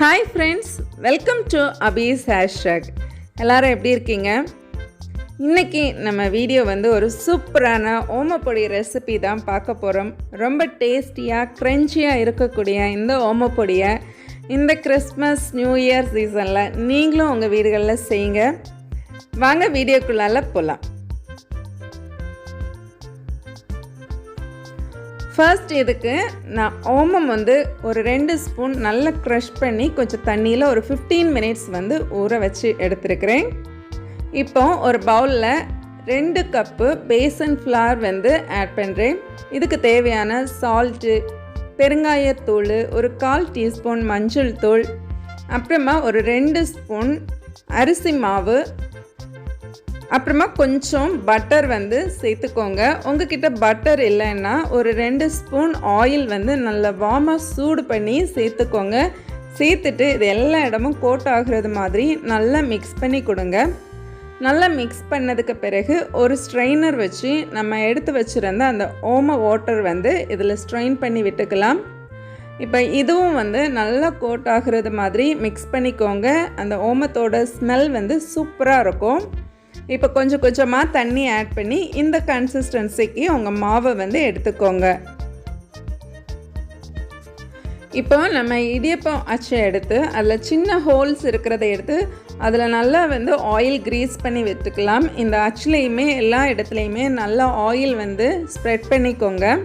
Hi friends, welcome to அபீஸ் hashtag. எல்லோரும் எப்படி இருக்கீங்க? இன்றைக்கி நம்ம வீடியோ ஒரு சூப்பரான ஓமப்பொடி ரெசிபி தான் பார்க்க போகிறோம். ரொம்ப டேஸ்டியாக க்ரன்ச்சியாக இருக்கக்கூடிய இந்த ஓமப்பொடியை இந்த கிறிஸ்மஸ் நியூ இயர் சீசனில் நீங்களும் உங்கள் வீடுகளில் செய்யுங்க. வாங்க வீடியோக்குள்ளால போகலாம். ஃபர்ஸ்ட் இதுக்கு நான் ஓமம் ஒரு 2 ஸ்பூன் நல்லா க்ரஷ் பண்ணி கொஞ்சம் தண்ணியில் ஒரு 15 மினிட்ஸ் ஊற வச்சு எடுத்துருக்கிறேன். இப்போ ஒரு பவுலில் 2 கப்பு பேசன் ஃப்ளார் ஆட் பண்ணுறேன். இதுக்கு தேவையான சால்ட்டு, பெருங்காயத்தூள், ஒரு 1/4 டீஸ்பூன் மஞ்சள் தூள், அப்புறமா ஒரு 2 ஸ்பூன் அரிசி மாவு, அப்புறமா கொஞ்சம் பட்டர் சேர்த்துக்கோங்க. உங்ககிட்ட பட்டர் இல்லைன்னா ஒரு 2 ஸ்பூன் ஆயில் நல்லா வார்மாக சூடு பண்ணி சேர்த்துக்கோங்க. சேர்த்துட்டு இது எல்லா இடமும் கோட் ஆகுறது மாதிரி நல்லா மிக்ஸ் பண்ணி கொடுங்க. நல்லா மிக்ஸ் பண்ணதுக்கு பிறகு ஒரு ஸ்ட்ரெயினர் வச்சு நம்ம எடுத்து வச்சுருந்த அந்த ஓம வாட்டர் இதில் ஸ்ட்ரெயின் பண்ணி விட்டுக்கலாம். இப்போ இதுவும் நல்லா கோட் ஆகுறது மாதிரி மிக்ஸ் பண்ணிக்கோங்க. அந்த ஓமத்தோட ஸ்மெல் சூப்பராக இருக்கும். இப்போ கொஞ்சம் கொஞ்சமாக தண்ணி ஆட் பண்ணி இந்த கன்சிஸ்டன்சிக்கு உங்கள் மாவை எடுத்துக்கோங்க. இப்போ நம்ம இடியப்பம் அச்சை எடுத்து அதில் சின்ன ஹோல்ஸ் இருக்கிறத எடுத்து அதில் நல்லா ஆயில் க்ரீஸ் பண்ணி விட்டுக்கலாம். இந்த அச்சுலையுமே எல்லா இடத்துலையுமே நல்லா ஆயில் ஸ்ப்ரெட் பண்ணிக்கோங்க.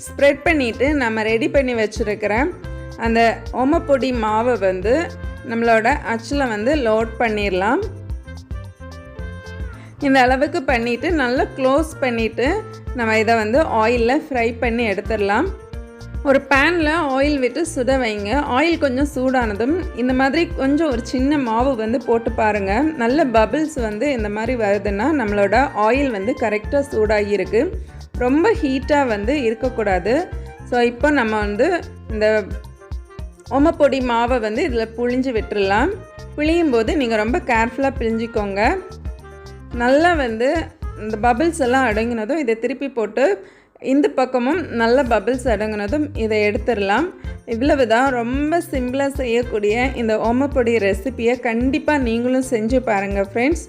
ஸ்ப்ரெட் பண்ணிவிட்டு நம்ம ரெடி பண்ணி வச்சுருக்கிற அந்த ஓமப்பொடி மாவை நம்மளோட அச்சில் லோட் பண்ணிடலாம். இந்த அளவுக்கு பண்ணிவிட்டு நல்லா க்ளோஸ் பண்ணிவிட்டு நம்ம இதை ஆயிலில் ஃப்ரை பண்ணி எடுத்துடலாம். ஒரு பேனில் ஆயில் விட்டு சுட வைங்க. ஆயில் கொஞ்சம் சூடானதும் இந்த மாதிரி கொஞ்சம் ஒரு சின்ன மாவு போட்டு பாருங்கள். நல்ல பபிள்ஸ் இந்த மாதிரி வருதுன்னா நம்மளோட ஆயில் கரெக்டாக சூடாகி இருக்குது. ரொம்ப ஹீட்டாக இருக்கக்கூடாது. ஸோ இப்போ நம்ம இந்த ஓமப்பொடி மாவை இதில் புழிஞ்சு விட்டுடலாம். புழியும் போது நீங்கள் ரொம்ப கேர்ஃபுல்லாக பிழிஞ்சிக்கோங்க. நல்லா இந்த பபிள்ஸ் எல்லாம் அடங்கினதும் இதை திருப்பி போட்டு இந்த பக்கமும் நல்ல பபிள்ஸ் அடங்கினதும் இதை எடுத்துடலாம். இவ்வளவு தான். ரொம்ப சிம்பிளாக செய்யக்கூடிய இந்த ஓமப்பொடி ரெசிப்பியை கண்டிப்பாக நீங்களும் செஞ்சு பாருங்கள் ஃப்ரெண்ட்ஸ்.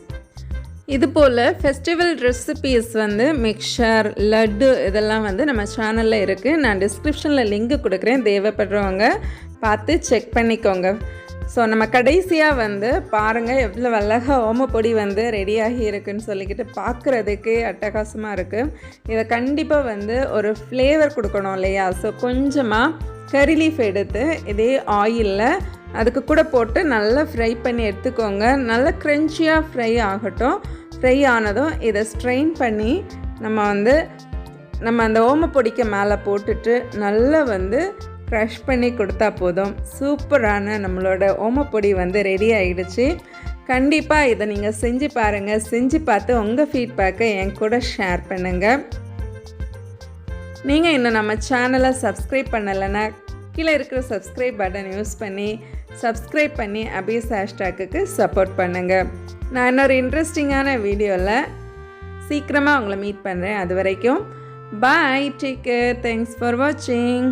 இதுபோல் ஃபெஸ்டிவல் ரெசிபீஸ் மிக்சர், லட்டு இதெல்லாம் நம்ம சேனலில் இருக்குது. நான் டிஸ்கிரிப்ஷனில் லிங்க் கொடுக்குறேன். தேவைப்படுறவங்க பார்த்து செக் பண்ணிக்கோங்க. ஸோ நம்ம கடைசியாக பாருங்கள் எவ்வளோ அழகாக ஓமப்பொடி ரெடியாகி இருக்குதுன்னு சொல்லிக்கிட்டு பார்க்குறதுக்கே அட்டகாசமாக இருக்குது. இதை கண்டிப்பாக ஒரு ஃப்ளேவர் கொடுக்கணும் இல்லையா? ஸோ கொஞ்சமாக கறி லீஃப் எடுத்து இதே ஆயிலில் அதுக்கு கூட போட்டு நல்லா ஃப்ரை பண்ணி எடுத்துக்கோங்க. நல்லா க்ரன்ச்சியாக ஃப்ரை ஆகட்டும். ஃப்ரை ஆனதும் இதை ஸ்ட்ரெயின் பண்ணி நம்ம அந்த ஓமப்பொடிக்கு மேலே போட்டுட்டு நல்லா க்ரஷ் பண்ணி கொடுத்தா போதும். சூப்பரான நம்மளோட ஓமப்பொடி ரெடி ஆகிடுச்சு. கண்டிப்பாக இதை நீங்கள் செஞ்சு பாருங்கள். செஞ்சு பார்த்து உங்கள் ஃபீட்பேக்கை என் கூட ஷேர் பண்ணுங்கள். நீங்கள் இன்னும் நம்ம சேனலை சப்ஸ்கிரைப் பண்ணலைன்னா கீழே இருக்கிற சப்ஸ்கிரைப் பட்டன் யூஸ் பண்ணி சப்ஸ்கிரைப் பண்ணி அபீஸ் ஹேஷ்டாக்கு சப்போர்ட் பண்ணுங்கள். நான் இன்னொரு இன்ட்ரெஸ்டிங்கான வீடியோவில் சீக்கிரமாக உங்களை மீட் பண்ணுறேன். அது வரைக்கும் பாய், டேக் கேர், தேங்க்ஸ் ஃபார் வாட்சிங்.